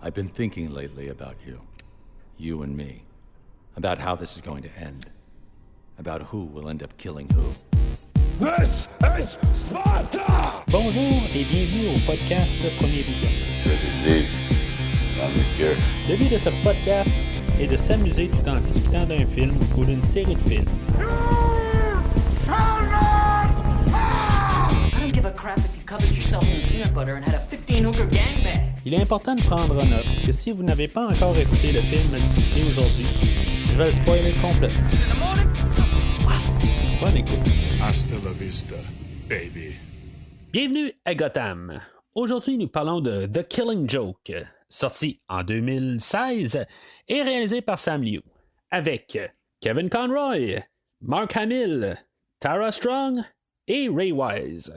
I've been thinking lately about you. You and me. About how this is going to end. About who will end up killing who. This is Sparta! Bonjour et bienvenue au podcast Premier Vision. Le but de ce podcast est de s'amuser tout en discutant d'un film ou d'une série de films. Il est important de prendre note que si vous n'avez pas encore écouté le film discuté aujourd'hui, je vais le spoiler complètement. Bonne écoute. Hasta la vista, baby. Bienvenue à Gotham. Aujourd'hui, nous parlons de The Killing Joke, sorti en 2016 et réalisé par Sam Liu, avec Kevin Conroy, Mark Hamill, Tara Strong et Ray Wise.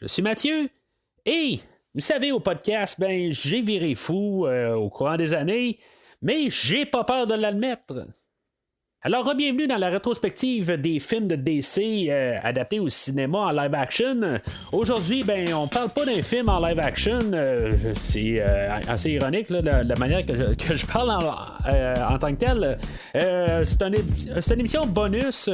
Je suis Mathieu et vous savez, au podcast, j'ai viré fou au courant des années, mais j'ai pas peur de l'admettre. Alors, bienvenue dans la rétrospective des films de DC adaptés au cinéma en live action. Aujourd'hui, on parle pas d'un film en live action. C'est assez ironique là, la manière que je parle en tant que tel. C'est une émission bonus.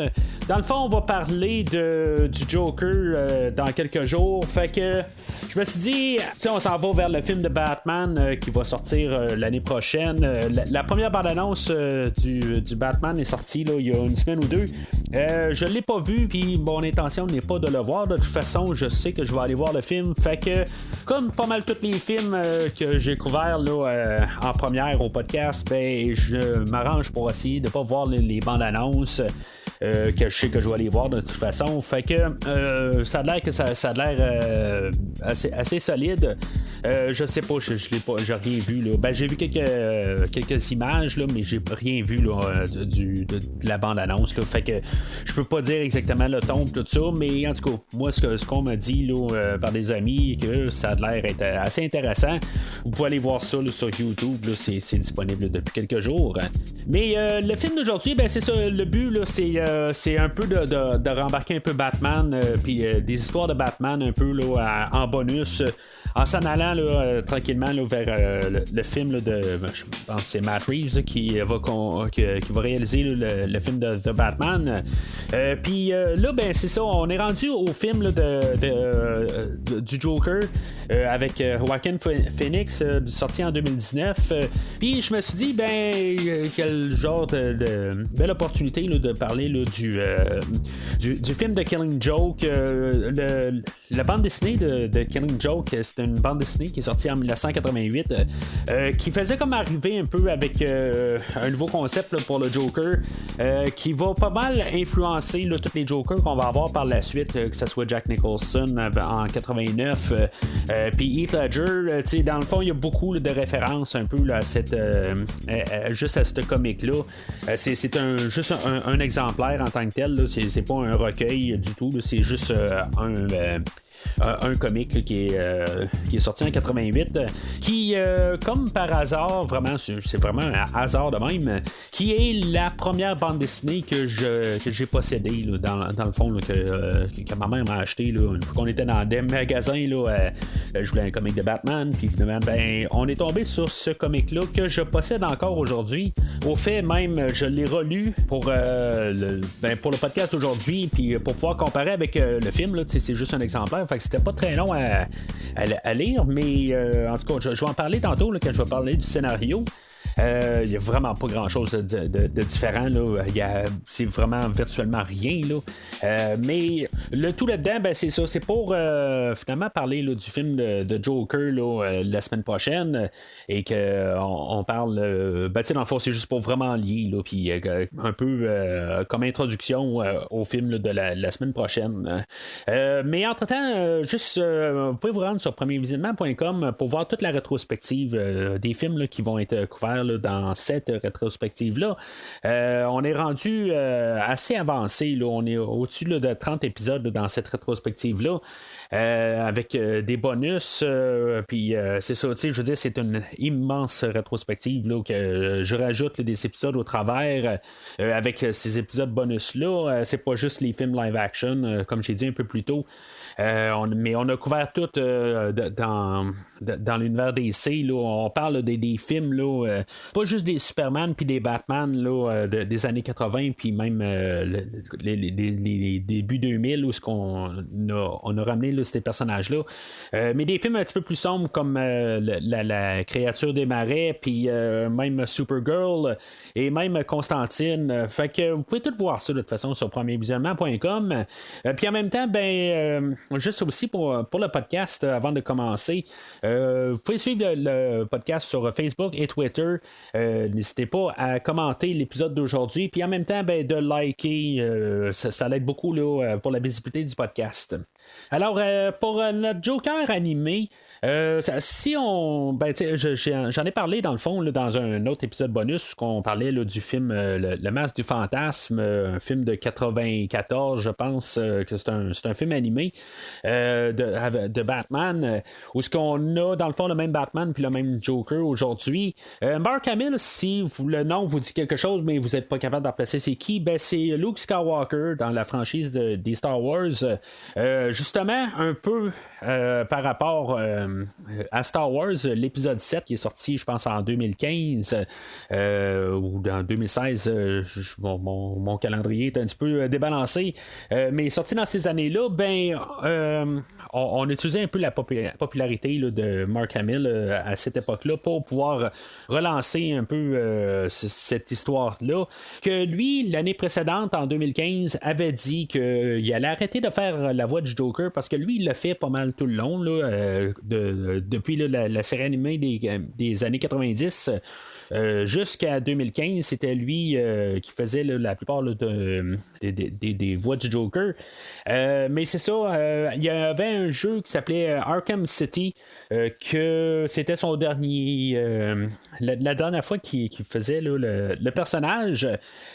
Dans le fond, on va parler du Joker dans quelques jours. Fait que je me suis dit, on s'en va vers le film de Batman qui va sortir l'année prochaine. La première bande-annonce du Batman est sortie là, il y a une semaine ou deux. Je l'ai pas vu, puis mon intention n'est pas de le voir. De toute façon, je sais que je vais aller voir le film. Fait que, comme pas mal tous les films que j'ai couverts là, en première au podcast, je m'arrange pour essayer de pas voir les bandes-annonces. Que je sais que je vais aller voir de toute façon. Fait que ça a l'air que ça a l'air assez solide. Je sais pas, j'ai rien vu là. J'ai vu quelques images là, mais j'ai rien vu là, de la bande-annonce là. Fait que je peux pas dire exactement le ton tout ça, mais en tout cas, moi ce qu'on m'a dit là, par des amis, que ça a l'air être assez intéressant. Vous pouvez aller voir ça là, sur YouTube, là, c'est disponible là, depuis quelques jours. Mais le film d'aujourd'hui, c'est ça, le but là, c'est un peu de rembarquer un peu Batman, puis des histoires de Batman un peu là, en bonus, en s'en allant là, tranquillement là, vers le film là, je pense que c'est Matt Reeves qui va réaliser là, le film de Batman. Puis là, c'est ça, on est rendu au film là, du Joker avec Joaquin Phoenix, sorti en 2019. Puis je me suis dit, quel genre de belle opportunité là, de parler là, du film de Killing Joke. La bande dessinée de Killing Joke, c'est une bande dessinée qui est sortie en 1988 qui faisait comme arriver un peu avec un nouveau concept là, pour le Joker qui va pas mal influencer là, tous les Jokers qu'on va avoir par la suite, que ce soit Jack Nicholson en 89 puis Heath Ledger. Dans le fond, il y a beaucoup là, de références un peu là, à cette juste à ce comic là. C'est juste un exemplaire en tant que tel là. C'est pas un recueil du tout là. C'est juste un comic là, qui est sorti en 88 qui comme par hasard, vraiment c'est vraiment un hasard de même, qui est la première bande dessinée que j'ai possédée là, dans le fond là, que ma mère m'a acheté là, une fois qu'on était dans des magasins là, je voulais un comic de Batman, puis finalement on est tombé sur ce comic là que je possède encore aujourd'hui. Au fait même je l'ai relu pour le podcast d'aujourd'hui, puis pour pouvoir comparer avec le film là, c'est juste un exemplaire. Fait que c'était pas très long à lire, mais en tout cas, je vais en parler tantôt là, quand je vais parler du scénario. Il n'y a vraiment pas grand chose de différent là. C'est vraiment virtuellement rien là. Mais le tout là-dedans, c'est ça, c'est pour finalement parler là, du film de Joker là, la semaine prochaine, et que on parle dans le fond, c'est juste pour vraiment lier là, puis un peu comme introduction au film là, de la semaine prochaine. Mais entre-temps, juste vous pouvez vous rendre sur premiervisionnement.com pour voir toute la rétrospective des films là, qui vont être couverts faire là, dans cette rétrospective-là. On est rendu assez avancé. Là. On est au-dessus là, de 30 épisodes là, dans cette rétrospective-là. Avec des bonus, puis c'est ça, tu sais, je veux dire, c'est une immense rétrospective là, que je rajoute là, des épisodes au travers avec ces épisodes bonus-là. C'est pas juste les films live-action, comme j'ai dit un peu plus tôt. Mais on a couvert tout dans l'univers DC. Là, on parle des films, là, pas juste des Superman puis des Batman là, des années 80 puis même les débuts 2000 où on a ramené là, ces personnages-là. Mais des films un petit peu plus sombres comme la créature des marais puis même Supergirl et même Constantine. Fait que vous pouvez tout voir ça de toute façon sur premiervisionnement.com. Puis en même temps, juste aussi pour le podcast, avant de commencer, vous pouvez suivre le podcast sur Facebook et Twitter. N'hésitez pas à commenter l'épisode d'aujourd'hui, puis en même temps, de liker. Ça l'aide beaucoup là, pour la visibilité du podcast. Alors, pour notre Joker animé, si on. J'en ai parlé dans le fond là, dans un autre épisode bonus qu'on parlait là, du film Le Masque du Fantasme, un film de 94, je pense que c'est un film animé de Batman, où ce qu'on a dans le fond le même Batman puis le même Joker aujourd'hui. Mark Hamill, si le nom vous dit quelque chose, mais vous n'êtes pas capable d'en placer c'est qui, c'est Luke Skywalker dans la franchise des Star Wars. Justement, un peu par rapport à Star Wars, l'épisode 7 qui est sorti, je pense, en 2015 ou en 2016. Mon calendrier est un petit peu débalancé, mais sorti dans ces années-là, on utilisait un peu la popularité là, de Mark Hamill à cette époque-là pour pouvoir relancer un peu cette histoire-là. Que lui, l'année précédente, en 2015, avait dit qu'il allait arrêter de faire la voix du Joker parce que lui, il l'a fait pas mal tout le long là, depuis là, la série animée des années 90 jusqu'à 2015. C'était lui qui faisait là, la plupart là, des voix du Joker. Mais c'est ça, il y avait un jeu qui s'appelait Arkham City, que c'était son dernier la dernière fois qu'il faisait là, le personnage.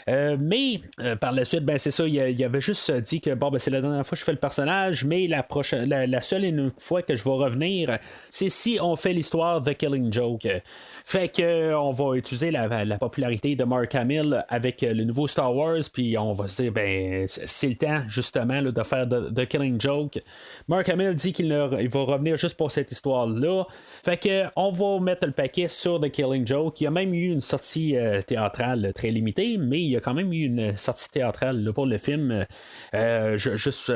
Mais par la suite, c'est ça, il avait juste dit que c'est la dernière fois que je fais le personnage, mais la seule et une fois que je vais revenir, c'est si on fait l'histoire The Killing Joke. Fait que on va utiliser la popularité de Mark Hamill avec le nouveau Star Wars, puis on va se dire c'est le temps justement là, de faire The Killing Joke. Mark Hamill dit qu'il va revenir juste pour cette histoire-là. Fait que on va mettre le paquet sur The Killing Joke. Il y a même eu une sortie théâtrale très limitée, mais il y a quand même eu une sortie théâtrale là, pour le film. Juste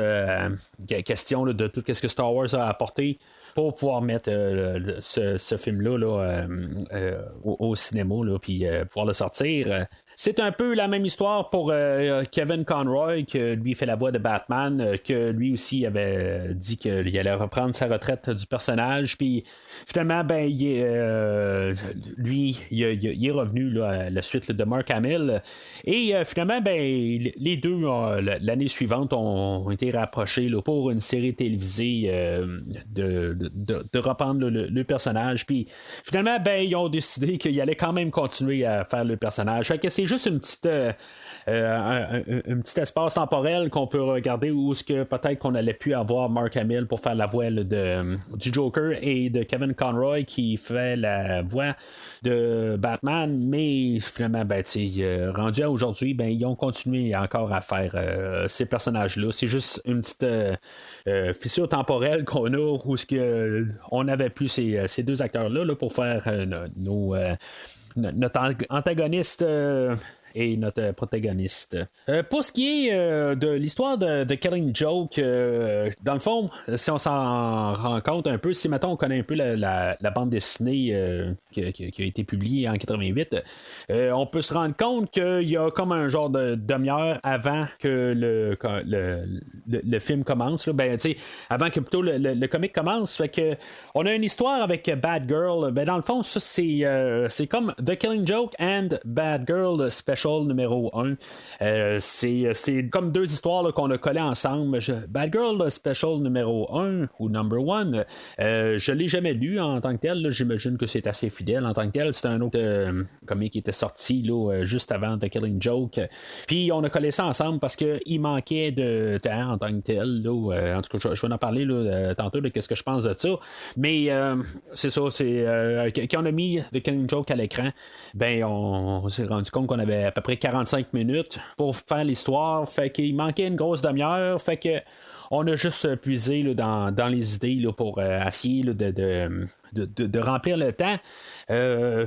question là, de tout ce que Star Wars a apporté pour pouvoir mettre ce film-là là, au cinéma, puis pouvoir le sortir. C'est un peu la même histoire pour Kevin Conroy, que lui fait la voix de Batman, que lui aussi avait dit qu'il allait reprendre sa retraite du personnage, puis finalement, il est revenu là, à la suite là, de Mark Hamill, et finalement, les deux, l'année suivante, ont été rapprochés là, pour une série télévisée de reprendre le personnage, puis finalement, ils ont décidé qu'ils allaient quand même continuer à faire le personnage. Fait que c'est juste une petite un petit espace temporel qu'on peut regarder où ce que peut-être qu'on allait pu avoir Mark Hamill pour faire la voix là, du Joker et de Kevin Conroy qui fait la voix de Batman, mais finalement rendu à aujourd'hui, ils ont continué encore à faire ces personnages-là. C'est juste une petite fissure temporelle qu'on a où ce que on avait plus ces deux acteurs-là là, pour faire notre antagoniste et notre protagoniste. Pour ce qui est de l'histoire de Killing Joke, dans le fond, si on s'en rend compte un peu, si maintenant on connaît un peu la bande dessinée qui a été publiée en 88, on peut se rendre compte qu'il y a comme un genre de demi-heure avant que le film commence, là, avant que plutôt le comic commence, fait que on a une histoire avec Bad Girl. Dans le fond, ça c'est comme The Killing Joke and Bad Girl Special Special numéro 1. C'est comme deux histoires là, qu'on a collées ensemble. Batgirl Special numéro 1 ou number 1, je l'ai jamais lu en tant que tel. Là. J'imagine que c'est assez fidèle en tant que tel. C'est un autre comic qui était sorti là, juste avant The Killing Joke. Puis on a collé ça ensemble parce qu'il manquait de temps en tant que tel. Là. En tout cas, je vais en parler là, tantôt de ce que je pense de ça. Mais c'est ça, c'est quand on a mis The Killing Joke à l'écran, ben on s'est rendu compte qu'on avait à peu près 45 minutes pour faire l'histoire. Fait qu'il manquait une grosse demi-heure. Fait que on a juste puisé là, dans les idées là, pour essayer là, de remplir le temps.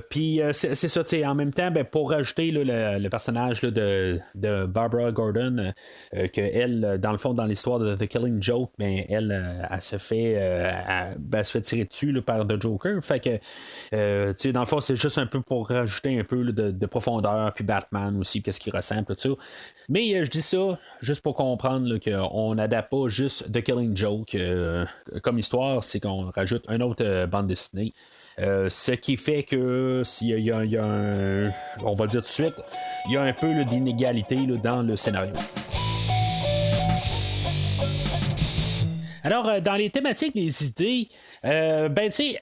Puis c'est ça, en même temps, ben, pour rajouter là, le personnage là, de Barbara Gordon, que elle, dans le fond, dans l'histoire de The Killing Joke, ben, elle se fait elle se fait tirer dessus là, par The Joker. Fait que dans le fond, c'est juste un peu pour rajouter un peu là, de profondeur, puis Batman aussi, qu'est-ce qu'il ressemble, tout ça. Mais je dis ça juste pour comprendre là, qu'on n'adapte pas juste The Killing Joke comme histoire, c'est qu'on rajoute une autre bande dessinée. Ce qui fait que s'il y a un, on va dire tout de suite, il y a un peu là, d'inégalité là, dans le scénario. Alors, dans les thématiques, les idées, ben, tu sais,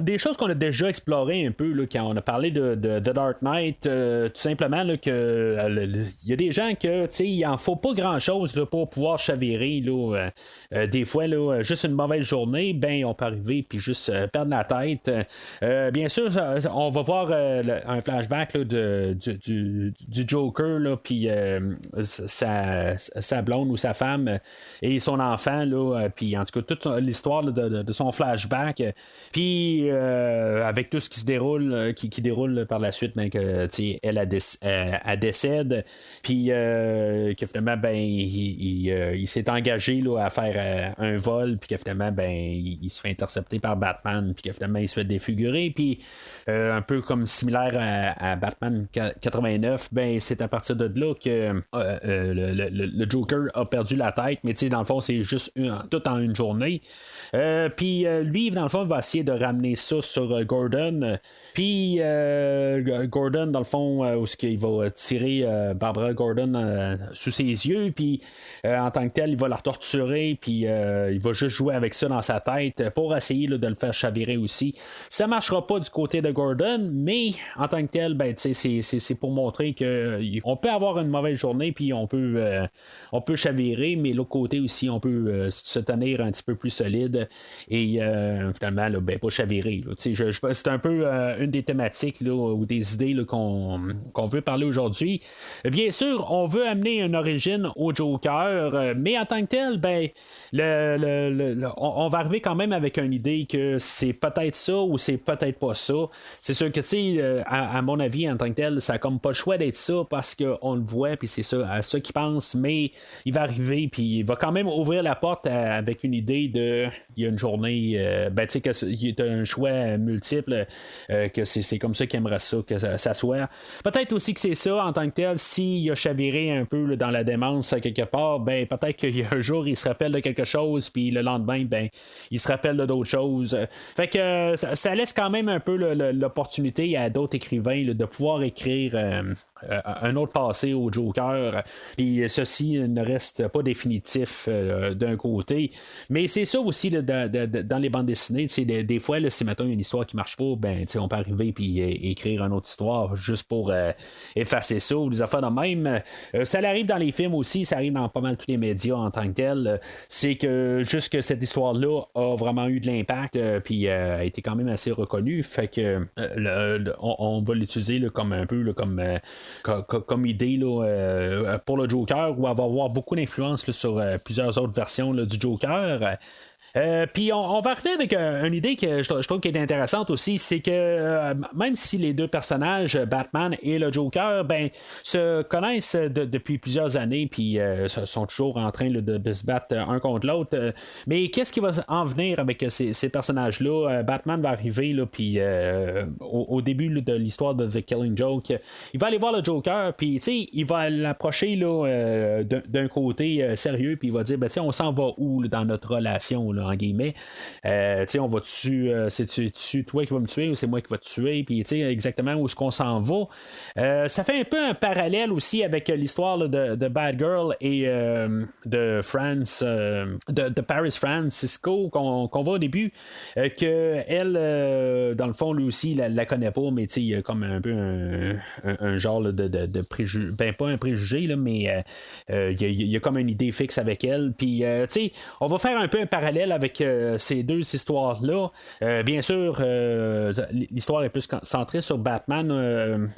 des choses qu'on a déjà explorées un peu, là, quand on a parlé de The Dark Knight, tout simplement, là, que il y a des gens que, tu sais, il en faut pas grand-chose là, pour pouvoir chavirer, là, des fois, là, juste une mauvaise journée, ben, on peut arriver puis juste perdre la tête. Bien sûr, on va voir un flashback là, du Joker, là, puis sa blonde ou sa femme et son enfant, là, puis en tout cas toute l'histoire là, de son flashback, puis avec tout ce qui se déroule qui déroule par la suite, ben, que elle décède, puis que finalement ben il s'est engagé là, à faire un vol, puis que finalement ben il se fait intercepter par Batman, puis que finalement il se fait défigurer, puis un peu comme similaire à Batman 89, ben c'est à partir de là que le Joker a perdu la tête, mais dans le fond c'est juste tout en une journée. Puis lui, dans le fond, va essayer de ramener ça sur Gordon. Puis Gordon, dans le fond, où il va tirer Barbara Gordon sous ses yeux, puis en tant que tel, il va la torturer, puis il va juste jouer avec ça dans sa tête pour essayer là, de le faire chavirer aussi. Ça marchera pas du côté de Gordon, mais en tant que tel, ben, c'est pour montrer qu'on peut avoir une mauvaise journée, puis on peut chavirer, mais l'autre côté aussi, on peut se tenir un petit peu plus solide et finalement là, ben, pas chavirer. C'est un peu une des thématiques là, ou des idées là, qu'on veut parler aujourd'hui. Bien sûr, on veut amener une origine au Joker, mais en tant que tel, ben, on va arriver quand même avec une idée que c'est peut-être ça ou c'est peut-être pas ça. C'est sûr que à mon avis, en tant que tel, ça n'a comme pas le choix d'être ça parce qu'on le voit, puis c'est ça, à ça qu'il pense, mais il va arriver, puis il va quand même ouvrir la porte avec une idée de il y a une journée ben tu sais qu'il y a un choix multiple, que c'est comme ça qu'il aimerait ça que ça soit. Peut-être aussi que c'est ça en tant que tel, s'il a chaviré un peu là, dans la démence quelque part, ben peut-être qu'il y a un jour il se rappelle de quelque chose, puis le lendemain ben il se rappelle d'autres choses. Fait que ça laisse quand même un peu l'opportunité à d'autres écrivains là, de pouvoir écrire un autre passé au Joker, puis ceci ne reste pas définitif d'un côté, mais c'est ça aussi là, dans les bandes dessinées, des fois là, si mettons une histoire qui marche pas, ben on peut arriver puis écrire une autre histoire juste pour effacer ça ou des affaires de même. Ça arrive dans les films aussi, ça arrive dans pas mal tous les médias en tant que tel, c'est que juste que cette histoire là a vraiment eu de l'impact, puis a été quand même assez reconnue, fait que on va l'utiliser là, comme un peu là, comme idée là, pour le Joker, où elle va avoir beaucoup d'influence là, sur plusieurs autres versions là, du Joker. Puis on va arriver avec une idée que je trouve qui est intéressante aussi, c'est que même si les deux personnages, Batman et le Joker, ben se connaissent depuis plusieurs années, puis sont toujours en train là, de se battre un contre l'autre, mais qu'est-ce qui va en venir avec ces personnages-là? Batman va arriver, là, puis au début là, de l'histoire de The Killing Joke, il va aller voir le Joker, puis il va l'approcher là, d'un côté sérieux, puis il va dire, ben, on s'en va où là, dans notre relation, là? là, en guillemets. On va-tu, c'est-tu toi qui vas me tuer ou c'est moi qui va te tuer, puis exactement où est-ce qu'on s'en va. Ça fait un peu un parallèle aussi avec l'histoire là, de Bad Girl et de France, de Paris Francisco qu'on voit au début, que elle, dans le fond, lui aussi, la connaît pas, mais il y a comme un peu un genre là, de préjugé, ben pas un préjugé, là, mais il y a comme une idée fixe avec elle. Puis, on va faire un peu un parallèle avec ces deux histoires-là. Bien sûr, l'histoire est plus centrée sur Batman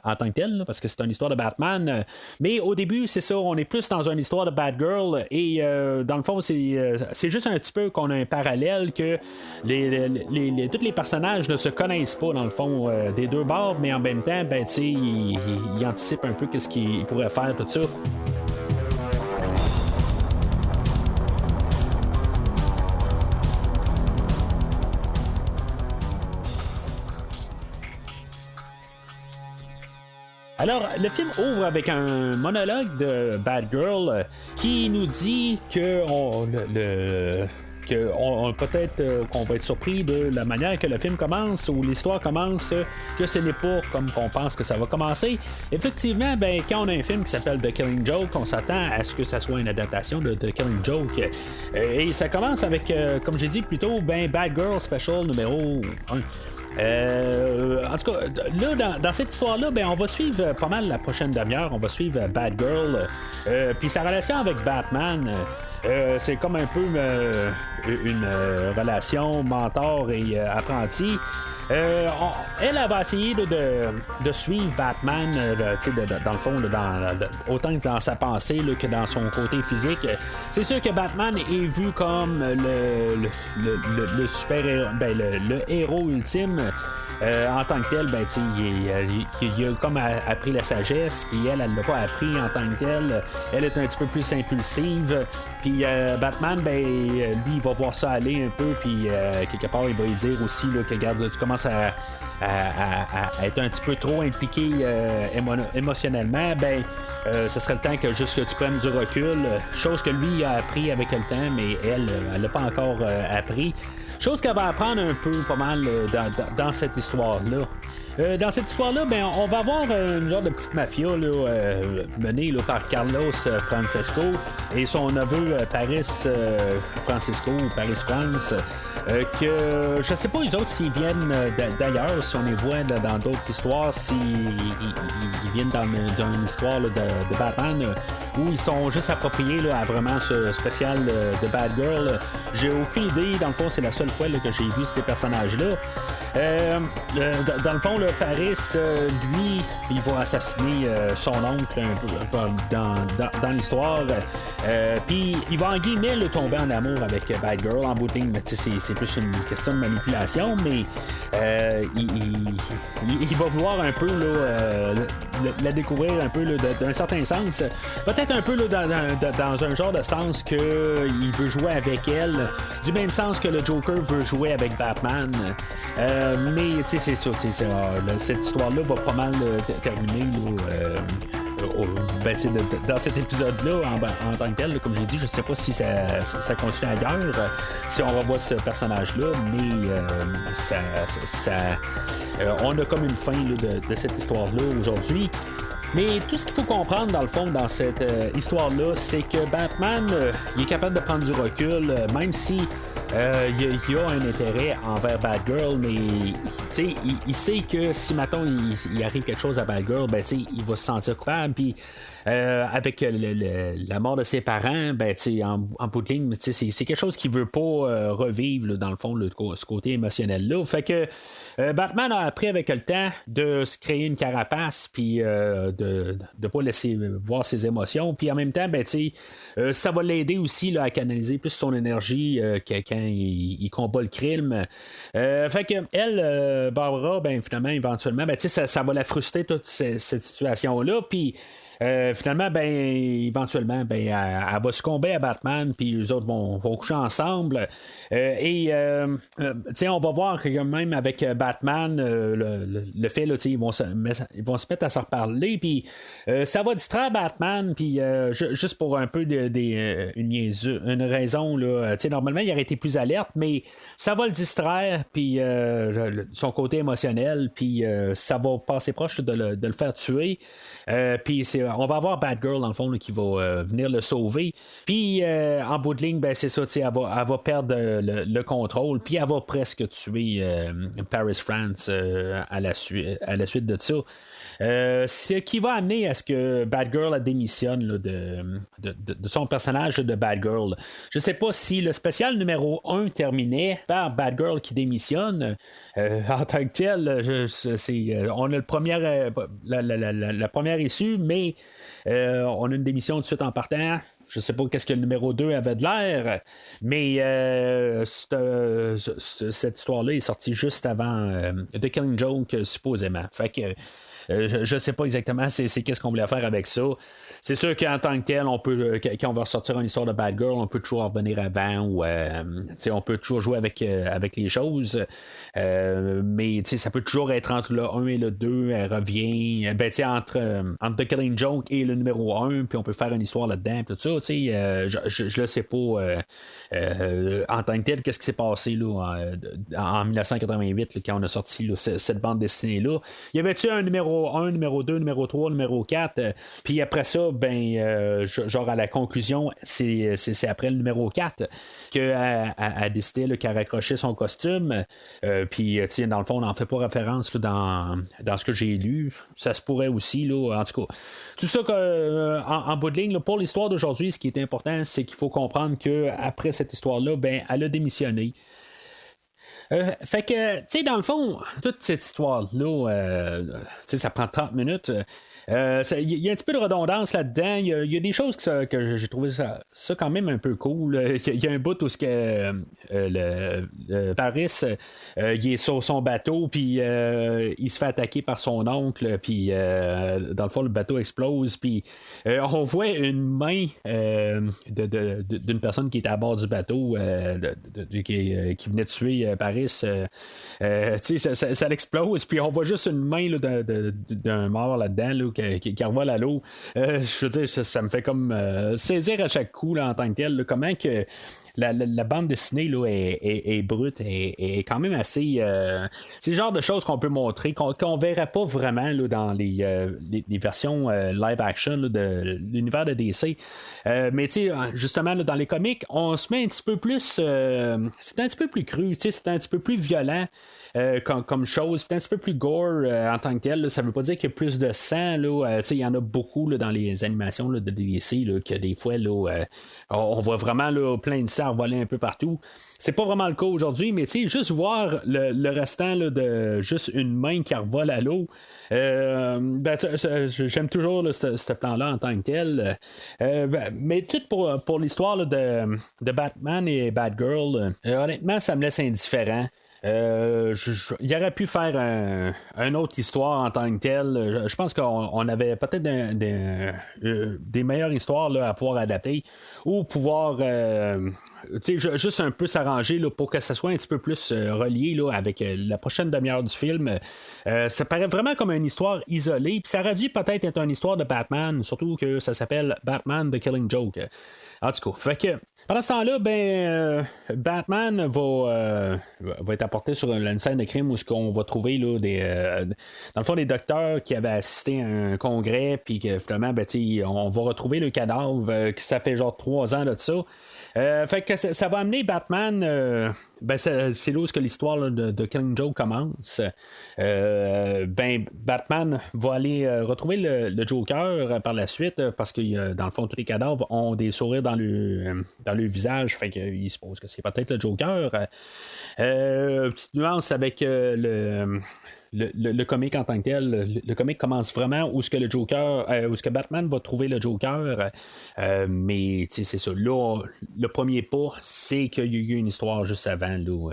en tant que tel, là, parce que c'est une histoire de Batman. Mais au début, c'est ça, on est plus dans une histoire de Batgirl. Et dans le fond, c'est juste un petit peu qu'on a un parallèle que tous les personnages ne se connaissent pas, dans le fond, des deux bords, mais en même temps, ben, ils anticipent un peu qu'est-ce qu'ils pourraient faire, tout ça. Alors, le film ouvre avec un monologue de Batgirl qui nous dit que peut-être qu'on va être surpris de la manière que le film commence ou l'histoire commence, que ce n'est pas comme qu'on pense que ça va commencer. Effectivement, ben, quand on a un film qui s'appelle The Killing Joke, on s'attend à ce que ça soit une adaptation de The Killing Joke. Et ça commence avec, comme j'ai dit plus tôt, ben, Batgirl Special numéro 1. En tout cas, là, dans cette histoire-là, ben, on va suivre pas mal la prochaine demi-heure. On va suivre Batgirl, puis sa relation avec Batman. C'est comme un peu une relation mentor et apprenti. Elle va essayer de suivre Batman dans le fond, autant que dans sa pensée là, que dans son côté physique. C'est sûr que Batman est vu comme le super héros, ben, le héros ultime. En tant que tel, ben, il a comme appris la sagesse, puis elle l'a pas appris en tant que tel. Elle est un petit peu plus impulsive, puis Batman, ben, lui, il va voir ça aller un peu, puis quelque part, il va lui dire aussi là, que regarde, tu commences à être un petit peu trop impliqué émotionnellement, ben, ce serait le temps que juste que tu prennes du recul, chose que lui a appris avec le temps, mais elle l'a pas encore appris. Chose qu'elle va apprendre un peu pas mal dans cette histoire-là. Dans cette histoire-là, ben, on va avoir une genre de petite mafia là, menée là, par Carlos Francesco et son neveu Paris Francisco ou Paris France. Que je sais pas les autres s'ils viennent d'ailleurs, si on les voit dans d'autres histoires, s'ils viennent dans une histoire là, de Batman où ils sont juste appropriés là, à vraiment ce spécial de Batgirl. J'ai aucune idée, dans le fond, c'est la seule fois là, que j'ai vu ces personnages-là. Dans le fond, là, Paris, lui, il va assassiner son oncle un peu dans l'histoire. Puis il va en guillemets le tomber en amour avec Batgirl en bout de ligne. C'est plus une question de manipulation, mais il va vouloir un peu là, la découvrir un peu là, d'un certain sens. Peut-être un peu là, dans un genre de sens qu'il veut jouer avec elle, du même sens que le Joker veut jouer avec Batman. Mais c'est ça, cette histoire-là va pas mal terminer dans cet épisode-là en tant que tel, là, comme j'ai dit, je sais pas si ça continue ailleurs, si on va voir ce personnage-là, mais on a comme une fin là, de cette histoire-là aujourd'hui. Mais tout ce qu'il faut comprendre dans le fond dans cette histoire-là, c'est que Batman il est capable de prendre du recul, même si il a un intérêt envers Batgirl, mais il sait que si maintenant il arrive quelque chose à Batgirl, ben, il va se sentir coupable. Puis avec la mort de ses parents, ben, en bout de ligne, c'est quelque chose qu'il veut pas revivre là, dans le fond, ce côté émotionnel-là. Fait que Batman a appris avec le temps de se créer une carapace, puis de ne pas laisser voir ses émotions. Puis en même temps, ben, ça va l'aider aussi là, à canaliser plus son énergie quand il combat le crime. Fait que elle, Barbara, ben, finalement, éventuellement, ben, ça va la frustrer toute cette situation-là. Puis finalement, ben, éventuellement, ben, elle va succomber à Batman, puis les autres vont coucher ensemble. On va voir que même avec Batman, le fait, là, ils vont se mettre à se reparler, puis ça va distraire Batman, puis juste pour un peu une raison, là, normalement, il aurait été plus alerte, mais ça va le distraire, puis son côté émotionnel, puis ça va passer proche de le faire tuer. Puis on va avoir Batgirl, dans le fond, là, qui va venir le sauver. Puis en bout de ligne, ben, c'est ça, elle va perdre le contrôle, puis elle va presque tuer Paris France à la suite de ça. Ce qui va amener à ce que Batgirl démissionne là, de son personnage de Batgirl. Je sais pas si le spécial numéro 1 terminait par Batgirl qui démissionne. En tant que tel, on a la première issue, mais on a une démission tout de suite en partant. Je sais pas qu'est-ce que le numéro 2 avait de l'air, mais cette histoire-là est sortie juste avant The Killing Joke, supposément. Fait que je sais pas exactement c'est qu'est-ce qu'on voulait faire avec ça. C'est sûr qu'en tant que tel, on peut, quand on va ressortir une histoire de Bad Girl, on peut toujours revenir avant ou on peut toujours jouer avec les choses. Mais ça peut toujours être entre le 1 et le 2, elle revient. Entre The Killing Joke et le numéro 1, puis on peut faire une histoire là-dedans, tout ça. Je le sais pas en tant que tel, qu'est-ce qui s'est passé là, en 1988 là, quand on a sorti là, cette bande dessinée-là. Y avait-tu un numéro 1, numéro 2, numéro 3, numéro 4, puis après ça, genre à la conclusion, c'est après le numéro 4 qu'elle a décidé là, qu'elle raccrochait son costume. Puis, dans le fond, on n'en fait pas référence là, dans ce que j'ai lu. Ça se pourrait aussi, là, en tout cas. Tout ça, en bout de ligne, là, pour l'histoire d'aujourd'hui, ce qui est important, c'est qu'il faut comprendre qu'après cette histoire-là, elle a démissionné. Fait que, tu sais, dans le fond, toute cette histoire-là, ça prend 30 minutes. Il y a un petit peu de redondance là-dedans. Il y a des choses que j'ai trouvé ça quand même un peu cool. Il y a un bout où Paris il est sur son bateau, puis il se fait attaquer par son oncle, puis dans le fond, le bateau explose, puis on voit une main d'une personne qui était à bord du bateau qui venait de tuer Paris. Ça l'explose, puis on voit juste une main là, d'un mort là-dedans là, qui revole à l'eau. Je veux dire, ça me fait comme saisir à chaque coup là, en tant que tel, là, comment que la bande dessinée là, est brute, est quand même assez. C'est le genre de choses qu'on peut montrer, qu'on verrait pas vraiment là, dans les versions live action là, de l'univers de DC. Mais justement, là, dans les comics, on se met un petit peu plus. C'est un petit peu plus cru, c'est un petit peu plus violent. Comme chose, c'est un petit peu plus gore en tant que tel. Là, ça veut pas dire qu'il y a plus de sang. Il y en a beaucoup là, dans les animations là, de DC là, que des fois là, on voit vraiment là, plein de sang voler un peu partout. C'est pas vraiment le cas aujourd'hui, mais juste voir le restant là, de juste une main qui revole à l'eau. J'aime toujours là, ce plan-là en tant que tel. Mais tout pour l'histoire là, de Batman et Batgirl, honnêtement, ça me laisse indifférent. Il aurait pu faire une autre histoire en tant que telle. Je pense qu'on avait peut-être des meilleures histoires là, à pouvoir adapter ou pouvoir juste un peu s'arranger là, pour que ça soit un petit peu plus relié là, avec la prochaine demi-heure du film. Ça paraît vraiment comme une histoire isolée, puis ça aurait dû peut-être être une histoire de Batman, surtout que ça s'appelle Batman The Killing Joke. En tout cas, fait que pendant ce temps-là, Batman va être apporté sur une scène de crime où on va trouver là, dans le fond des docteurs qui avaient assisté à un congrès, puis que finalement, on va retrouver le cadavre, que ça fait genre 3 ans là, de ça. Fait que ça va amener Batman. C'est là où l'histoire là, de Killing Joke commence. Batman va aller retrouver le Joker par la suite parce que dans le fond tous les cadavres ont des sourires dans le visage, fait qu'il suppose que c'est peut-être le Joker. Petite nuance avec le comic en tant que tel. Le comic commence vraiment où ce que le Joker, où ce que Batman va trouver le Joker. Mais c'est ça. Là, le premier pas, c'est qu'il y a eu une histoire juste avant, là, où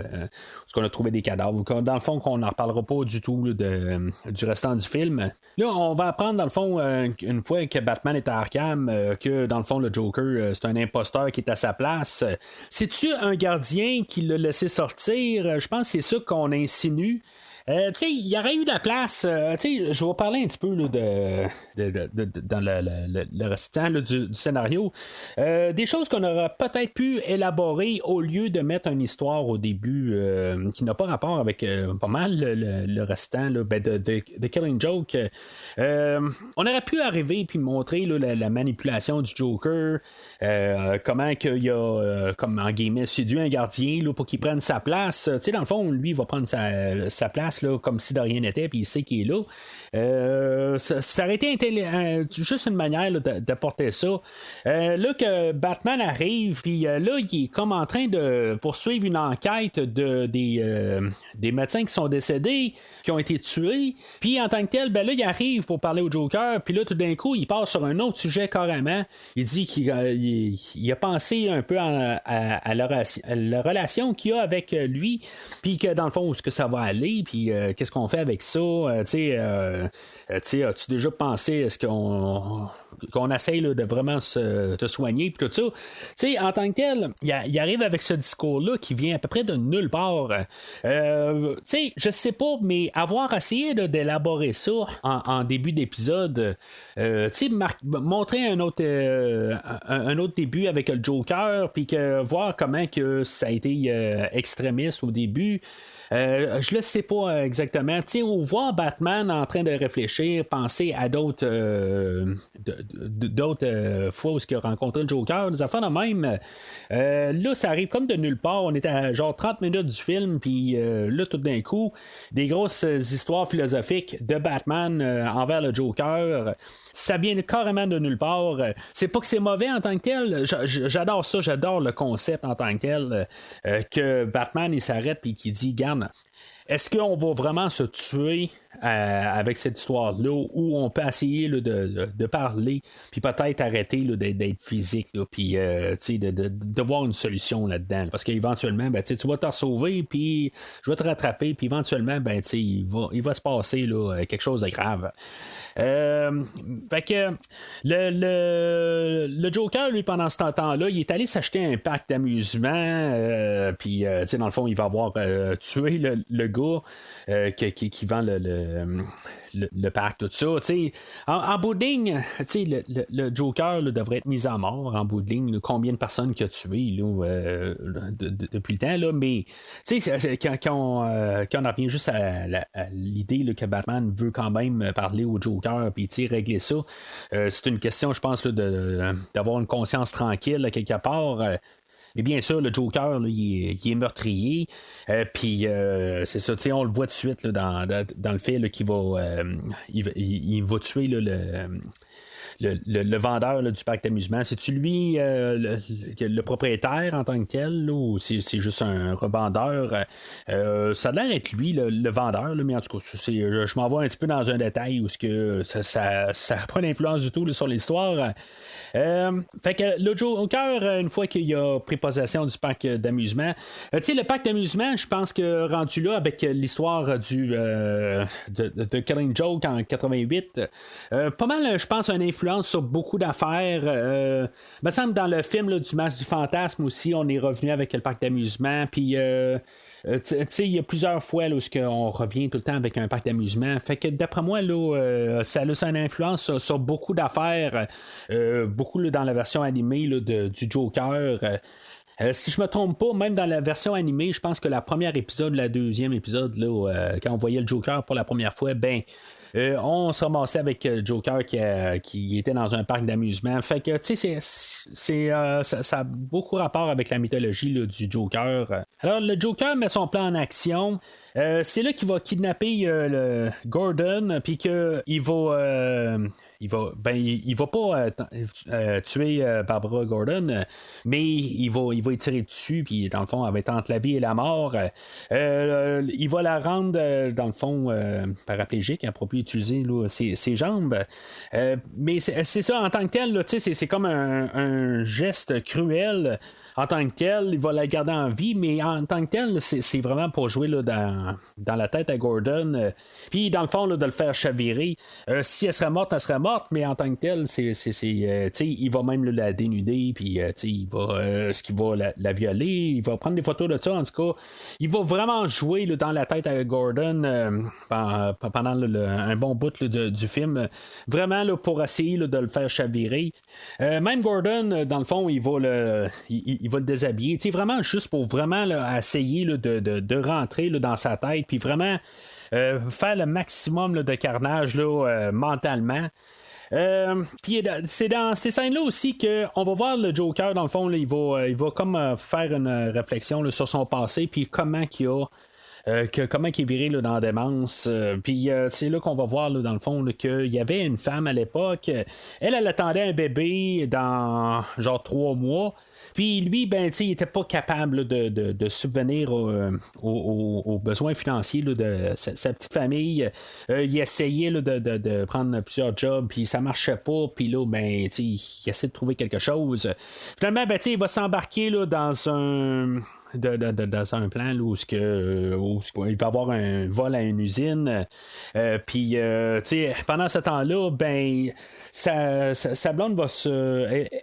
on a trouvé des cadavres. Dans le fond, qu'on n'en reparlera pas du tout là, du restant du film. Là, on va apprendre, dans le fond, une fois que Batman est à Arkham, que dans le fond, le Joker, c'est un imposteur qui est à sa place. C'est-tu un gardien qui l'a laissé sortir? Je pense que c'est ça qu'on insinue. Il y aurait eu de la place. Je vais parler un petit peu là, dans le restant là, du scénario. Des choses qu'on aurait peut-être pu élaborer au lieu de mettre une histoire au début qui n'a pas rapport avec pas mal le restant là, de Killing Joke. On aurait pu arriver puis montrer là, la manipulation du Joker, comment qu'il a, comme en guillemets, séduit un gardien là, pour qu'il prenne sa place. Dans le fond, lui, il va prendre sa place. Là, comme si de rien n'était, puis il sait qu'il est là. Ça aurait été juste une manière là, d'apporter ça. Là que Batman arrive, puis là, il est comme en train de poursuivre une enquête des médecins qui sont décédés, qui ont été tués. Puis en tant que tel, ben là, il arrive pour parler au Joker, puis là, tout d'un coup, il passe sur un autre sujet carrément. Il dit qu'il a pensé un peu à la relation qu'il a avec lui, puis que dans le fond, où est-ce que ça va aller, puis qu'est-ce qu'on fait avec ça? As-tu déjà pensé, est-ce qu'on essaye là, de vraiment te soigner puis tout ça? En tant que tel, il arrive avec ce discours-là qui vient à peu près de nulle part. Je sais pas, mais avoir essayé d'élaborer ça en début d'épisode, montrer un autre début avec le Joker, puis voir comment que ça a été extrémiste au début. Je le sais pas exactement. On voit Batman en train de réfléchir, penser à d'autres fois où il a rencontré le Joker, des affaires de même. Là, ça arrive comme de nulle part. On est à genre 30 minutes du film, puis là, tout d'un coup, des grosses histoires philosophiques de Batman envers le Joker. Ça vient carrément de nulle part. C'est pas que c'est mauvais en tant que tel. J'adore ça, j'adore le concept en tant que tel. Que Batman, il s'arrête et qu'il dit, garde, est-ce qu'on va vraiment se tuer avec cette histoire-là, où on peut essayer là, de parler, puis peut-être arrêter là, d'être physique, puis de voir une solution là-dedans. Parce qu'éventuellement, tu vas te sauver, puis je vais te rattraper, puis éventuellement, il va se passer là, quelque chose de grave. Fait que le Joker, lui, pendant ce temps-là, il est allé s'acheter un pack d'amusement, puis dans le fond, il va avoir tué le gars qui vend le parc, tout ça. En bout de ligne, le Joker là, devrait être mis à mort en bout de ligne. Là, combien de personnes qu'il a tué là, depuis le temps, là, mais quand on en revient juste à l'idée là, que Batman veut quand même parler au Joker puis régler ça, c'est une question, je pense, là, d'avoir une conscience tranquille là, quelque part. Mais bien sûr, le Joker, là, il est meurtrier. Puis c'est ça, on le voit tout de suite là, dans le fait là, qu'il va, il va tuer là, le vendeur là, du parc d'amusement. C'est-tu lui le propriétaire en tant que tel, là, ou c'est juste un revendeur? Ça a l'air être lui le vendeur, là, mais en tout cas, je m'en vais un petit peu dans un détail où ça n'a pas d'influence du tout là, sur l'histoire. Fait que le Joker, une fois qu'il a pris possession du parc d'amusement, le parc d'amusement, je pense que rendu là avec l'histoire de Killing Joke en 88, pas mal, je pense, une influence sur beaucoup d'affaires. Me semble dans le film là, du Masque du Fantasme aussi, on est revenu avec le parc d'amusement, puis il y a plusieurs fois là, où on revient tout le temps avec un parc d'amusement. Fait que d'après moi, là, ça a une influence sur beaucoup d'affaires, beaucoup là, dans la version animée là, du Joker. Si je me trompe pas, même dans la version animée, je pense que la première épisode, la deuxième épisode, là, quand on voyait le Joker pour la première fois, on se ramassait avec Joker qui était dans un parc d'amusement. Fait que, tu sais, ça a beaucoup rapport avec la mythologie là, du Joker. Alors, le Joker met son plan en action. C'est là qu'il va kidnapper le Gordon, puis qu'il va. Il va pas tuer Barbara Gordon, mais il va y tirer dessus, puis dans le fond, elle va être entre la vie et la mort. Il va la rendre, dans le fond, paraplégique, elle ne pourra plus utiliser là, ses jambes. Mais c'est ça, en tant que tel, là, c'est comme un geste cruel. En tant que tel, il va la garder en vie, mais en tant que tel, c'est vraiment pour jouer là, dans la tête à Gordon. Puis, dans le fond, là, de le faire chavirer. Si elle serait morte, elle serait morte, mais en tant que tel, il va même là, la dénuder, puis il va, ce qu'il va la violer, il va prendre des photos de ça. En tout cas, il va vraiment jouer là, dans la tête à Gordon pendant un bon bout là, du film. Vraiment là, pour essayer là, de le faire chavirer. Même Gordon, dans le fond, il va le déshabiller. Vraiment juste pour vraiment là, essayer là, de rentrer là, dans sa tête, puis vraiment faire le maximum là, de carnage là, mentalement. Puis c'est dans ces scènes-là aussi qu'on va voir le Joker, dans le fond, là, il va comme faire une réflexion là, sur son passé, puis comment qu'il a. Comment il est viré là, dans la démence. Puis c'est là qu'on va voir là, dans le fond qu'il y avait une femme à l'époque. Elle attendait un bébé dans genre 3 mois. Puis lui, ben, il n'était pas capable là, de subvenir aux besoins financiers là, de sa petite famille. Il essayait là, de prendre plusieurs jobs, puis ça marchait pas. Puis là, ben, il essaie de trouver quelque chose. Finalement, ben, il va s'embarquer là, dans un plan là, où il va avoir un vol à une usine. Puis, pendant ce temps-là, ben, sa blonde va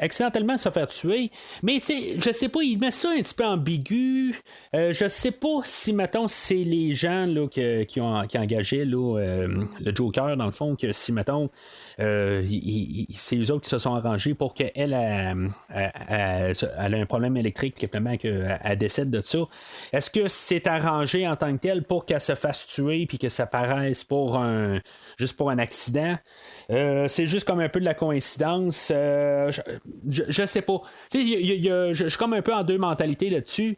accidentellement se faire tuer. Mais, je sais pas, il met ça un petit peu ambigu. Je sais pas si, mettons, c'est les gens là, qui engageaient là, le Joker, dans le fond, que si, mettons, c'est eux autres qui se sont arrangés pour qu'elle elle a un problème électrique, finalement, qu'elle décède de ça. Est-ce que c'est arrangé en tant que tel pour qu'elle se fasse tuer puis que ça paraisse juste pour un accident? C'est juste comme un peu de la coïncidence. Je sais pas. Je suis comme un peu en deux mentalités là-dessus.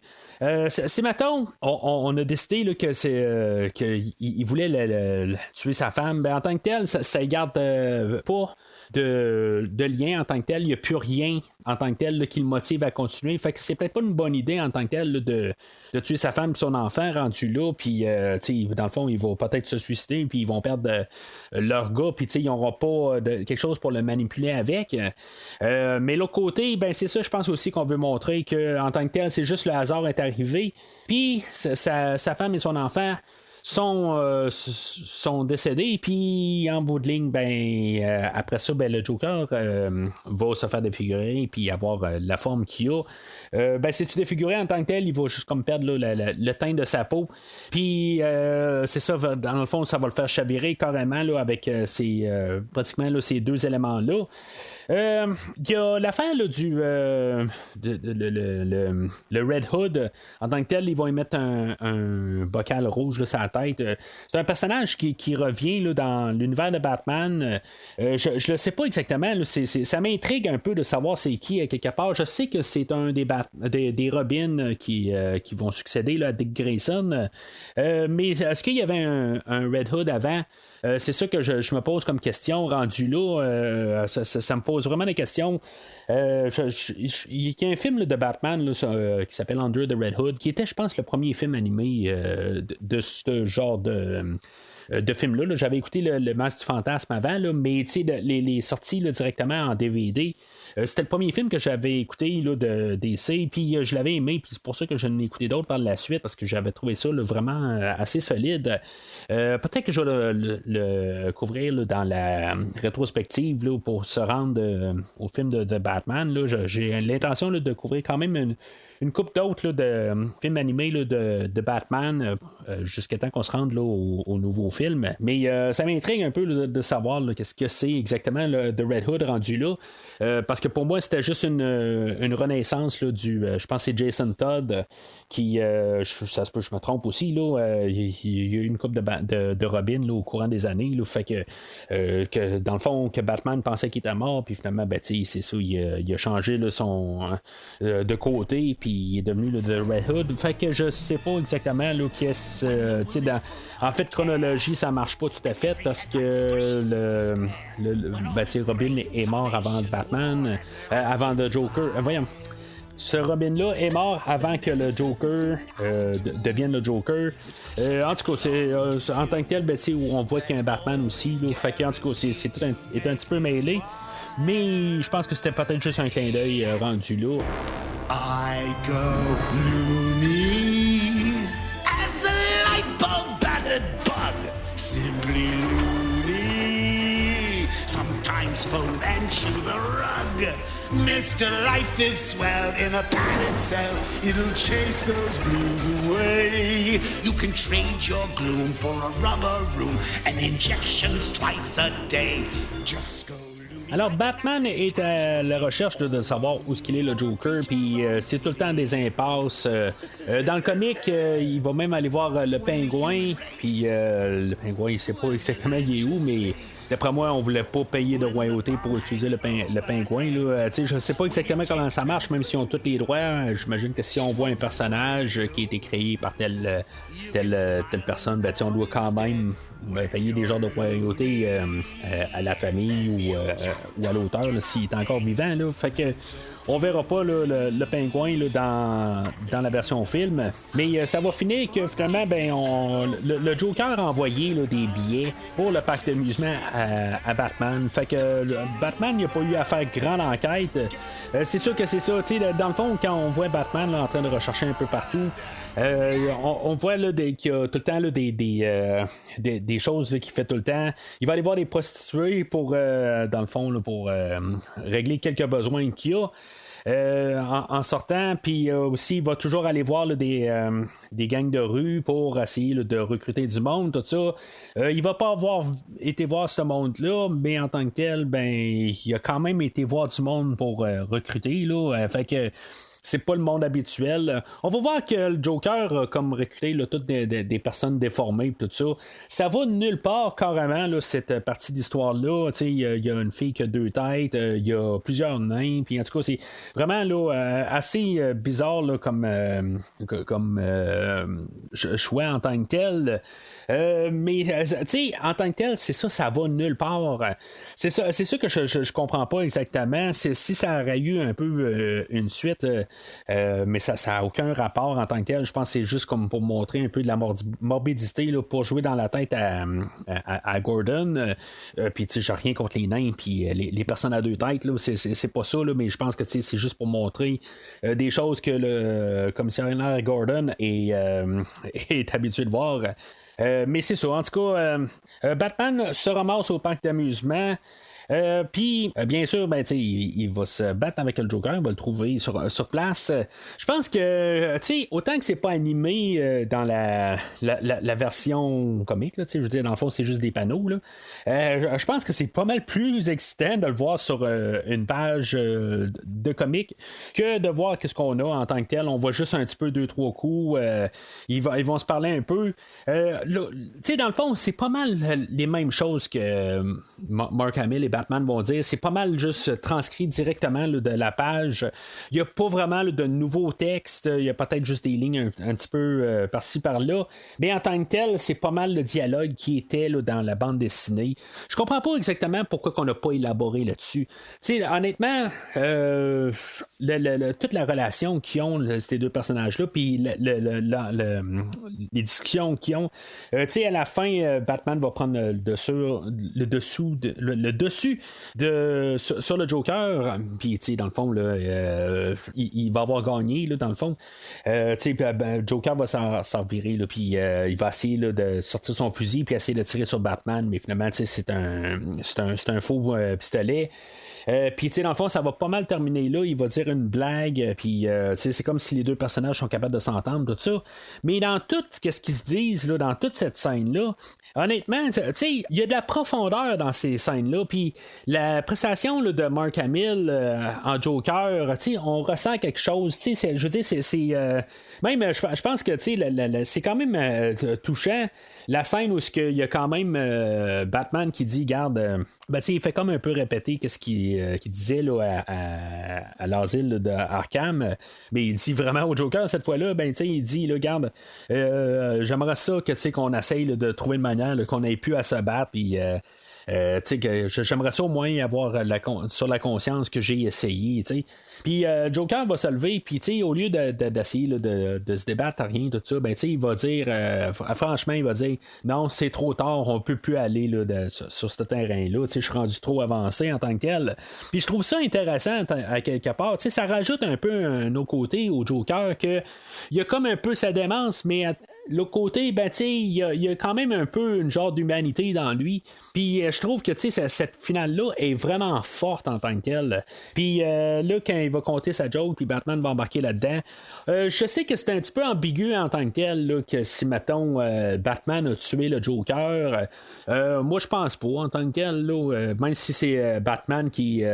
C'est mettons, on a décidé là, que c'est qu'il voulait tuer sa femme. Ben, en tant que tel, ça ne garde pas de lien en tant que tel. Il n'y a plus rien en tant que tel là, qui le motive à continuer. Fait que c'est peut-être pas une bonne idée en tant que tel là, de tuer sa femme et son enfant rendu là. Puis dans le fond, ils vont peut-être se suicider, puis ils vont perdre leur gars, puis ils n'auront pas quelque chose pour le manipuler avec. Mais l'autre côté, ben c'est ça, je pense aussi qu'on veut montrer qu'en tant que tel, c'est juste le hasard est arrivé. Puis sa femme et son enfant sont décédés, puis en bout de ligne, ben après ça, ben le Joker va se faire défigurer puis avoir la forme qu'il a. Ben c'est-tu défiguré en tant que tel, il va juste comme perdre là, le teint de sa peau, puis c'est ça, dans le fond, ça va le faire chavirer carrément là, avec pratiquement là, ces deux éléments-là. Il y a l'affaire là, du le Red Hood en tant que tel, ils vont y mettre un bocal rouge là, sur la tête. C'est un personnage qui revient là, dans l'univers de Batman. Je le sais pas exactement là, ça m'intrigue un peu de savoir c'est qui à quelque part. Je sais que c'est un des Robins qui vont succéder là, à Dick Grayson, mais est-ce qu'il y avait un Red Hood avant? C'est ça que je me pose comme question rendu là. Ça me pose vraiment des questions. Il y a un film là, de Batman là, qui s'appelle Under the Red Hood, qui était, je pense, le premier film animé de ce genre de film-là. Là. J'avais écouté le Masque du Fantasme avant, là, mais les sorties là, directement en DVD. C'était le premier film que j'avais écouté là, de DC, puis je l'avais aimé, puis c'est pour ça que je n'ai écouté d'autres par la suite, parce que j'avais trouvé ça là, vraiment assez solide. Peut-être que je vais le couvrir là, dans la rétrospective là, pour se rendre au film de Batman. Là. J'ai l'intention là, de couvrir quand même une couple d'autres là, de films animés là, de Batman jusqu'à temps qu'on se rende là, au nouveau film. Mais ça m'intrigue un peu là, de savoir là, qu'est-ce que c'est exactement là, de Red Hood rendu là. Parce que pour moi, c'était juste une renaissance là, je pense que c'est Jason Todd qui, ça se peut je me trompe aussi, là, il y a eu une couple de Robin là, au courant des années. Là, fait que dans le fond, que Batman pensait qu'il était mort, puis finalement, ben, c'est ça, il a changé là, son de côté, puis il est devenu là, de Red Hood. Fait que je sais pas exactement là, en fait, chronologie, ça marche pas tout à fait parce que Robin est mort avant Batman, avant le Joker. Voyons. Ce Robin-là est mort avant que le Joker devienne le Joker. En tout cas, c'est en tant que tel, on voit qu'il y a un Batman aussi. Là, fait que, en tout cas, c'est tout est un petit peu mêlé. Mais je pense que c'était peut-être juste un clin d'œil rendu là. I go loony as a light bulb battered bug. Simply loony. Sometimes fold and chew the rug. Mr. Life is swell in a padded cell. It'll chase those blues away. You can trade your gloom for a rubber room and injections twice a day. Just go. Alors, Batman est à la recherche de savoir où est-ce qu'il est le Joker, puis c'est tout le temps des impasses. Dans le comic, il va même aller voir le Pingouin, puis le Pingouin, il sait pas exactement il est où, mais d'après moi, on voulait pas payer de royauté pour utiliser le Pingouin. Là. Je sais pas exactement comment ça marche, même si on a tous les droits. J'imagine que si on voit un personnage qui a été créé par telle personne, on doit quand même payer des genres de royauté à la famille ou à l'auteur s'il est encore vivant. Là. Fait que on verra pas là, le Pingouin là, dans la version film, mais ça va finir que finalement le Joker a envoyé là, des billets pour le parc d'amusement à Batman. Fait que Batman n'a pas eu à faire grande enquête. C'est sûr que c'est ça. Dans le fond, quand on voit Batman là, en train de rechercher un peu partout, on voit là, qu'il y a tout le temps là, des choses là, qu'il fait tout le temps. Il va aller voir des prostituées pour, dans le fond, là, pour régler quelques besoins qu'il y a. En sortant, puis aussi il va toujours aller voir là, des gangs de rue pour essayer là, de recruter du monde, tout ça. Il va pas avoir été voir ce monde-là, mais en tant que tel, il a quand même été voir du monde pour recruter là. Fait que c'est pas le monde habituel. On va voir que le Joker a comme recruté là, toutes des personnes déformées tout ça. Ça va nulle part carrément là, cette partie d'histoire-là. Il y a une fille qui a 2 têtes, il y a plusieurs nains, puis en tout cas c'est vraiment là, assez bizarre là, comme choix en tant que tel. Mais en tant que tel, c'est ça va nulle part. C'est ça que je comprends pas exactement. Si ça aurait eu un peu une suite, mais ça n'a aucun rapport en tant que tel. Je pense que c'est juste comme pour montrer un peu de la morbidité là, pour jouer dans la tête à Gordon. Puis j'ai rien contre les nains puis les personnes à 2 têtes. Là, c'est pas ça, là, mais je pense que c'est juste pour montrer des choses que le commissaire Gordon est habitué de voir. Mais c'est ça, en tout cas, Batman se ramasse au parc d'amusement. Puis, bien sûr, il va se battre avec le Joker, il va le trouver sur place. Je pense que, autant que c'est pas animé dans la version comique, je veux dire, dans le fond, c'est juste des panneaux. Là. Je pense que c'est pas mal plus excitant de le voir sur une page de comique que de voir qu'est-ce qu'on a en tant que tel. On voit juste un petit peu 2-3 coups. Ils vont se parler un peu. Là, dans le fond, c'est pas mal les mêmes choses que Mark Hamill et Batman vont dire. C'est pas mal juste transcrit directement là, de la page. Il n'y a pas vraiment là, de nouveaux textes. Il y a peut-être juste des lignes un petit peu par-ci par-là. Mais en tant que tel, c'est pas mal le dialogue qui était là, dans la bande dessinée. Je comprends pas exactement pourquoi on n'a pas élaboré là-dessus. Honnêtement, toute la relation qu'ils ont, ces deux personnages-là, puis les discussions qu'ils ont, à la fin, Batman va prendre le dessus sur le Joker, puis dans le fond, là, il va avoir gagné, là, dans le fond. Joker va s'en virer, puis il va essayer là, de sortir son fusil, puis essayer de tirer sur Batman, mais finalement, c'est un faux pistolet. Puis dans le fond ça va pas mal terminer là, il va dire une blague, puis c'est comme si les deux personnages sont capables de s'entendre, tout ça, mais dans tout ce qu'ils se disent là, dans toute cette scène-là, honnêtement, tu sais, il y a de la profondeur dans ces scènes-là, puis la prestation là, de Mark Hamill en Joker, tu sais, on ressent quelque chose, tu sais, je veux dire, c'est même, je pense que, tu sais, c'est quand même touchant, la scène où il y a quand même Batman qui dit, garde, ben, tu sais, il fait comme un peu répéter qu'est-ce qu'il disait là, à l'asile là, de Arkham, mais il dit vraiment au Joker cette fois-là, ben, tu sais, il dit, là, garde, j'aimerais ça que, tu sais, qu'on essaye là, de trouver une manière là, qu'on ait pu à se battre, puis j'aimerais ça au moins avoir sur la conscience que j'ai essayé. T'sais. Puis Joker va se lever, puis au lieu d'essayer de se débattre à rien, tout ça, ben, il va dire, franchement, il va dire, non, c'est trop tard, on peut plus aller là, sur ce terrain-là, je suis rendu trop avancé en tant que tel. Puis je trouve ça intéressant à quelque part, ça rajoute un peu un autre côté au Joker, que il y a comme un peu sa démence, mais l'autre côté, ben, il y a quand même un peu une genre d'humanité dans lui. Puis je trouve que cette finale-là est vraiment forte en tant que telle. Puis là, quand il va compter sa joke, puis Batman va embarquer là-dedans, je sais que c'est un petit peu ambigu en tant que tel, là, que si, mettons, Batman a tué le Joker, moi, je pense pas en tant que tel. Là, même si c'est Batman qui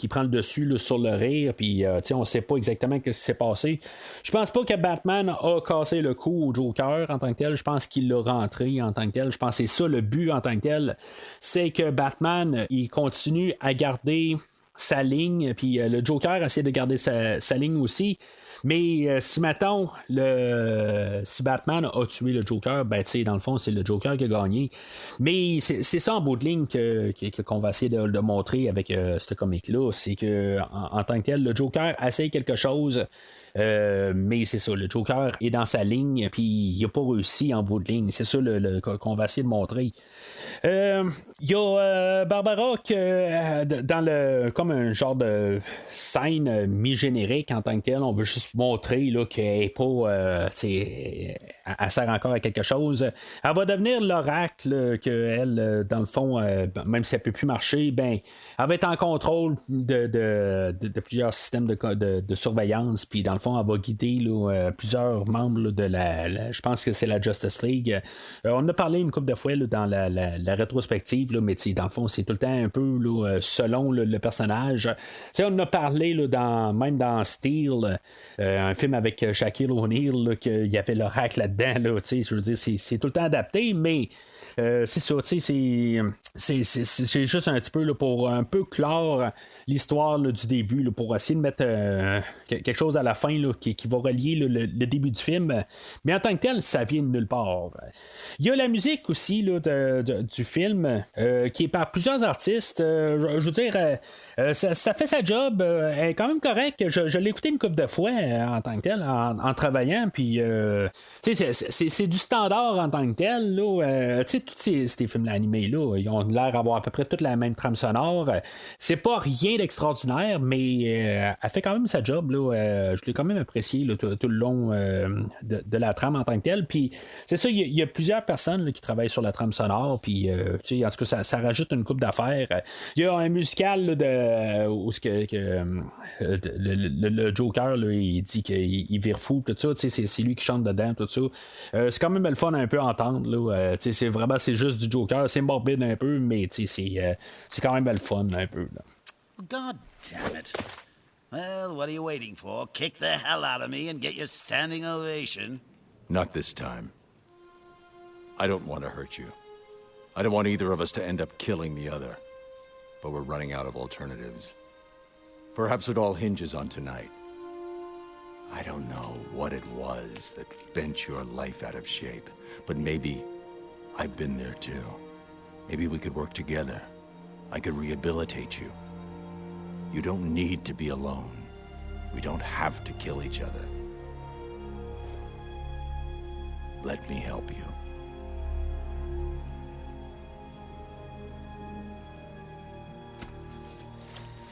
prend le dessus là, sur le rire, puis on sait pas exactement ce qui s'est passé. Je pense pas que Batman a cassé le cou au Joker en tant que tel, je pense qu'il l'a rentré en tant que tel, je pense que c'est ça le but en tant que tel, c'est que Batman il continue à garder sa ligne, puis le Joker essaie de garder sa ligne aussi, mais si mettons si Batman a tué le Joker, ben dans le fond c'est le Joker qui a gagné, mais c'est ça en bout de ligne qu'on va essayer de montrer avec ce comic là, c'est que en tant que tel le Joker essaie quelque chose. Mais c'est ça, le Joker est dans sa ligne, puis il n'a pas réussi en bout de ligne. C'est ça qu'on va essayer de montrer. Il y a Barbara dans comme un genre de scène mi-générique en tant que tel, on veut juste montrer là, qu'elle n'est pas. Elle sert encore à quelque chose. Elle va devenir l'oracle, qu'elle, dans le fond, même si elle ne peut plus marcher, ben, elle va être en contrôle de plusieurs systèmes de surveillance, puis dans le fond, elle va guider là, plusieurs membres là, de je pense que c'est la Justice League. On en a parlé une couple de fois là, dans la rétrospective, là, mais dans le fond, c'est tout le temps un peu là, selon le personnage. On en a parlé là, même dans Steel, un film avec Shaquille O'Neal, qu'il y avait l'oracle là-dedans. Là, je veux dire, c'est tout le temps adapté, mais c'est ça, c'est juste un petit peu là, pour un peu clore l'histoire là, du début, là, pour essayer de mettre quelque chose à la fin là, qui va relier là, le début du film, mais en tant que tel, ça vient de nulle part. Il y a la musique aussi là, du film qui est par plusieurs artistes. Je veux dire, ça fait sa job, elle est quand même correcte. Je l'ai écouté une couple de fois en tant que tel, en travaillant, puis c'est du standard en tant que tel. Là, tous ces films animés là, ils ont l'air d'avoir à peu près toute la même trame sonore. C'est pas rien d'extraordinaire, mais elle fait quand même sa job. Là, je l'ai quand même apprécié là, tout le long de la trame en tant que telle. Puis c'est ça, il y a plusieurs personnes là, qui travaillent sur la trame sonore. Puis en tout cas, ça rajoute une couple d'affaires. Il y a un musical là, où le Joker là, il dit qu'il vire fou, tout ça. C'est lui qui chante dedans, tout ça. C'est quand même le fun un peu à entendre. Là, c'est juste du Joker. C'est morbide un peu, mais c'est quand même le fun un peu. Là. God damn it. Well, what are you waiting for? Kick the hell out of me and get your standing ovation. Not this time. I don't want to hurt you. I don't want either of us to end up killing the other. But we're running out of alternatives. Perhaps it all hinges on tonight. I don't know what it was that bent your life out of shape, but maybe I've been there too. Maybe we could work together. I could rehabilitate you. You don't need to be alone. We don't have to kill each other. Let me help you.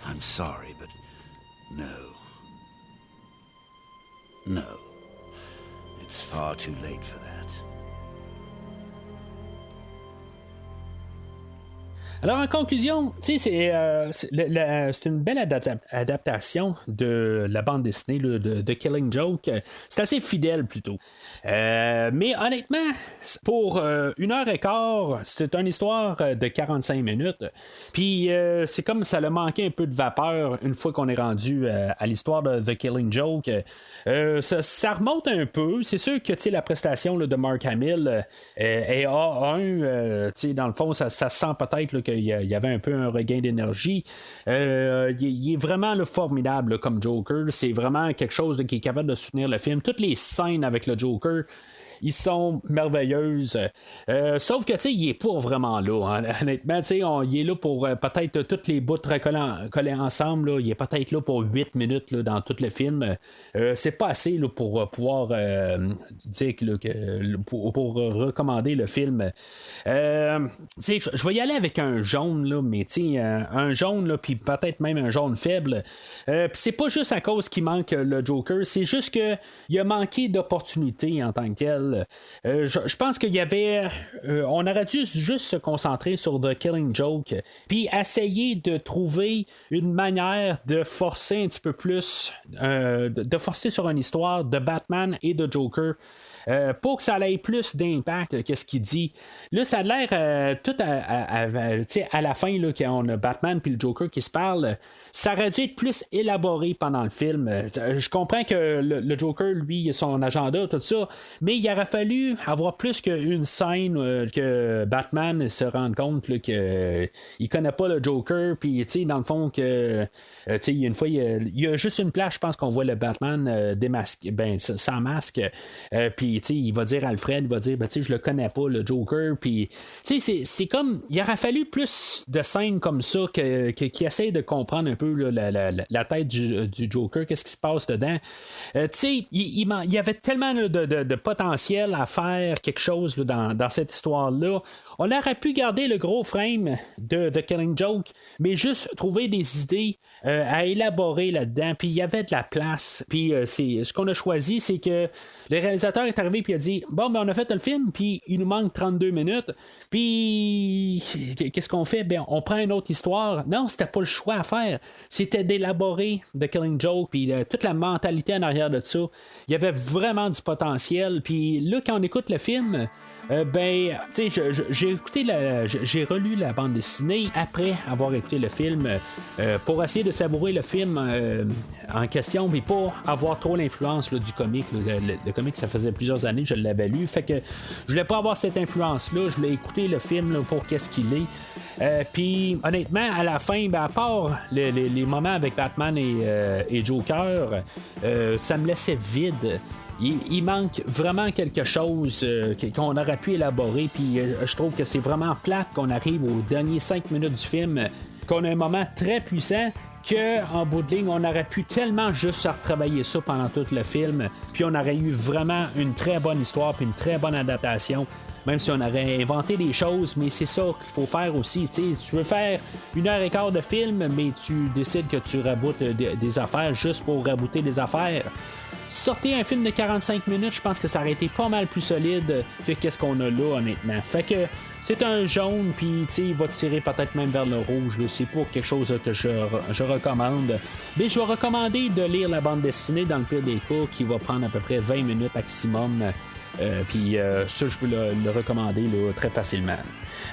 I'm sorry, but no. No. It's far too late for that. Alors, en conclusion, c'est une belle adaptation de la bande dessinée là, de Killing Joke. C'est assez fidèle, plutôt. Mais honnêtement, pour 1h15, c'est une histoire de 45 minutes. Puis, c'est comme ça a manqué un peu de vapeur une fois qu'on est rendu à l'histoire de The Killing Joke. Ça remonte un peu. C'est sûr que la prestation là, de Mark Hamill est A1. Dans le fond, ça sent peut-être là, qu'il y avait un peu un regain d'énergie. Il est vraiment là, formidable là, comme Joker. C'est vraiment quelque chose là, qui est capable de soutenir le film. Toutes les scènes avec le Joker, ils sont merveilleuses. Sauf que, il est pas vraiment là. Hein. Honnêtement, il est là pour peut-être toutes les bouts collés ensemble. Là. Il est peut-être là pour 8 minutes là, dans tout le film. C'est pas assez là, pour pouvoir dire que pour recommander le film. Je vais y aller avec un jaune, là, mais un jaune, puis peut-être même un jaune faible. Puis c'est pas juste à cause qu'il manque le Joker, c'est juste qu'il a manqué d'opportunités en tant que tel. Je pense qu'il y avait. On aurait dû juste se concentrer sur The Killing Joke, puis essayer de trouver une manière de forcer un petit peu plus, de forcer sur une histoire de Batman et de Joker. Pour que ça ait plus d'impact qu'est-ce qu'il dit. Là, ça a l'air tout à la fin, là, quand on a Batman puis le Joker qui se parlent, ça aurait dû être plus élaboré pendant le film. Je comprends que le Joker, lui, il a son agenda, tout ça, mais il aurait fallu avoir plus qu'une scène que Batman se rende compte qu'il connaît pas le Joker, puis dans le fond que une fois, il y a juste une place, je pense qu'on voit le Batman démasqué, sans masque, puis il va dire à Alfred, il va dire je le connais pas, le Joker, puis c'est comme, il aurait fallu plus de scènes comme ça qui essaient de comprendre un peu là, la tête du Joker, qu'est-ce qui se passe dedans. Il y avait tellement de potentiel à faire quelque chose là, dans cette histoire-là. On aurait pu garder le gros frame de Killing Joke, mais juste trouver des idées à élaborer là-dedans. Puis il y avait de la place. Puis ce qu'on a choisi, c'est que le réalisateur est arrivé et a dit bon, on a fait le film, puis il nous manque 32 minutes. Puis qu'est-ce qu'on fait? On prend une autre histoire. Non, c'était pas le choix à faire. C'était d'élaborer The Killing Joke, puis toute la mentalité en arrière de ça. Il y avait vraiment du potentiel. Puis là, quand on écoute le film, j'ai relu la bande dessinée après avoir écouté le film pour essayer de savourer le film en question, mais pas avoir trop l'influence là, du comic. Le comic, ça faisait plusieurs années que je l'avais lu, fait que je voulais pas avoir cette influence-là. Je voulais écouter le film là, pour qu'est-ce qu'il est. Puis honnêtement, à la fin, à part les moments avec Batman et Joker, ça me laissait vide. Il manque vraiment quelque chose qu'on aurait pu élaborer, puis je trouve que c'est vraiment plate qu'on arrive aux derniers 5 minutes du film, qu'on a un moment très puissant, qu'en bout de ligne, on aurait pu tellement juste retravailler ça pendant tout le film, puis on aurait eu vraiment une très bonne histoire, puis une très bonne adaptation. Même si on aurait inventé des choses, mais c'est ça qu'il faut faire aussi. Tu veux faire 1h15 de film, mais tu décides que tu raboutes des affaires juste pour rabouter des affaires. Sortir un film de 45 minutes, je pense que ça aurait été pas mal plus solide que qu'est-ce qu'on a là, honnêtement. Fait que c'est un jaune, puis il va tirer peut-être même vers le rouge. Là. C'est pas quelque chose que je recommande. Mais je vais recommander de lire la bande dessinée dans le pire des cas, qui va prendre à peu près 20 minutes maximum. Puis ça, je peux le recommander là, très facilement.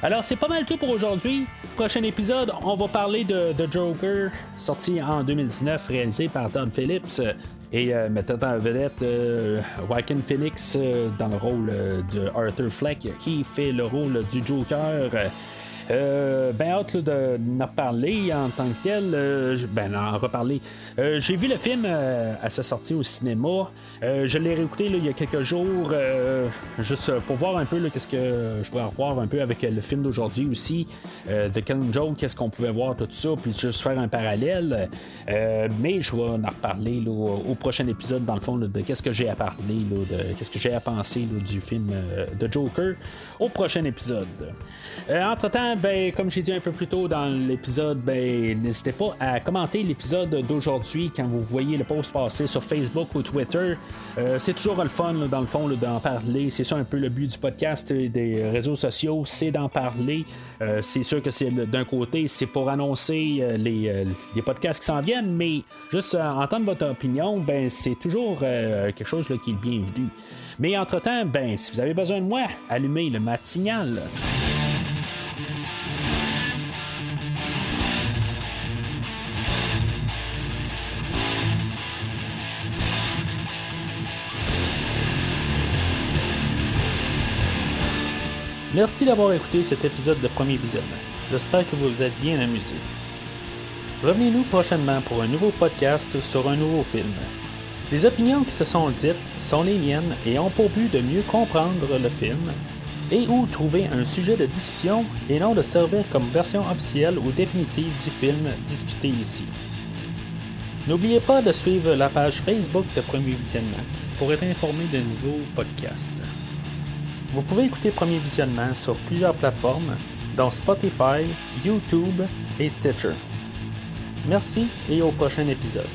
Alors, c'est pas mal tout pour aujourd'hui. Prochain épisode, on va parler de The Joker, sorti en 2019, réalisé par Todd Phillips. Et mettant en vedette Joaquin Phoenix dans le rôle de Arthur Fleck, qui fait le rôle du Joker. Hâte d'en parler en tant que tel, en reparler. J'ai vu le film à sa sortie au cinéma. Je l'ai réécouté il y a quelques jours, juste pour voir un peu qu'est-ce que je pourrais revoir un peu avec le film d'aujourd'hui aussi. The Killing Joke, qu'est-ce qu'on pouvait voir, tout ça, puis juste faire un parallèle. Mais je vais en reparler au prochain épisode, dans le fond, de qu'est-ce que j'ai à parler, de qu'est-ce que j'ai à penser du film de Joker au prochain épisode. Entre-temps, ben, comme j'ai dit un peu plus tôt dans l'épisode, ben, n'hésitez pas à commenter l'épisode d'aujourd'hui quand vous voyez le post passer sur Facebook ou Twitter. C'est toujours le fun, là, dans le fond, là, d'en parler. C'est ça un peu le but du podcast des réseaux sociaux, c'est d'en parler. C'est sûr que c'est d'un côté, c'est pour annoncer les podcasts qui s'en viennent, mais juste entendre votre opinion, ben, c'est toujours quelque chose là, qui est bienvenu. Mais entre-temps, ben, si vous avez besoin de moi, allumez le matinal. Merci d'avoir écouté cet épisode de Premier Visionnement. J'espère que vous vous êtes bien amusés. Revenez-nous prochainement pour un nouveau podcast sur un nouveau film. Les opinions qui se sont dites sont les miennes et ont pour but de mieux comprendre le film et ou trouver un sujet de discussion et non de servir comme version officielle ou définitive du film discuté ici. N'oubliez pas de suivre la page Facebook de Premier Visionnement pour être informé de nouveaux podcasts. Vous pouvez écouter Premier Visionnement sur plusieurs plateformes, dont Spotify, YouTube et Stitcher. Merci et au prochain épisode.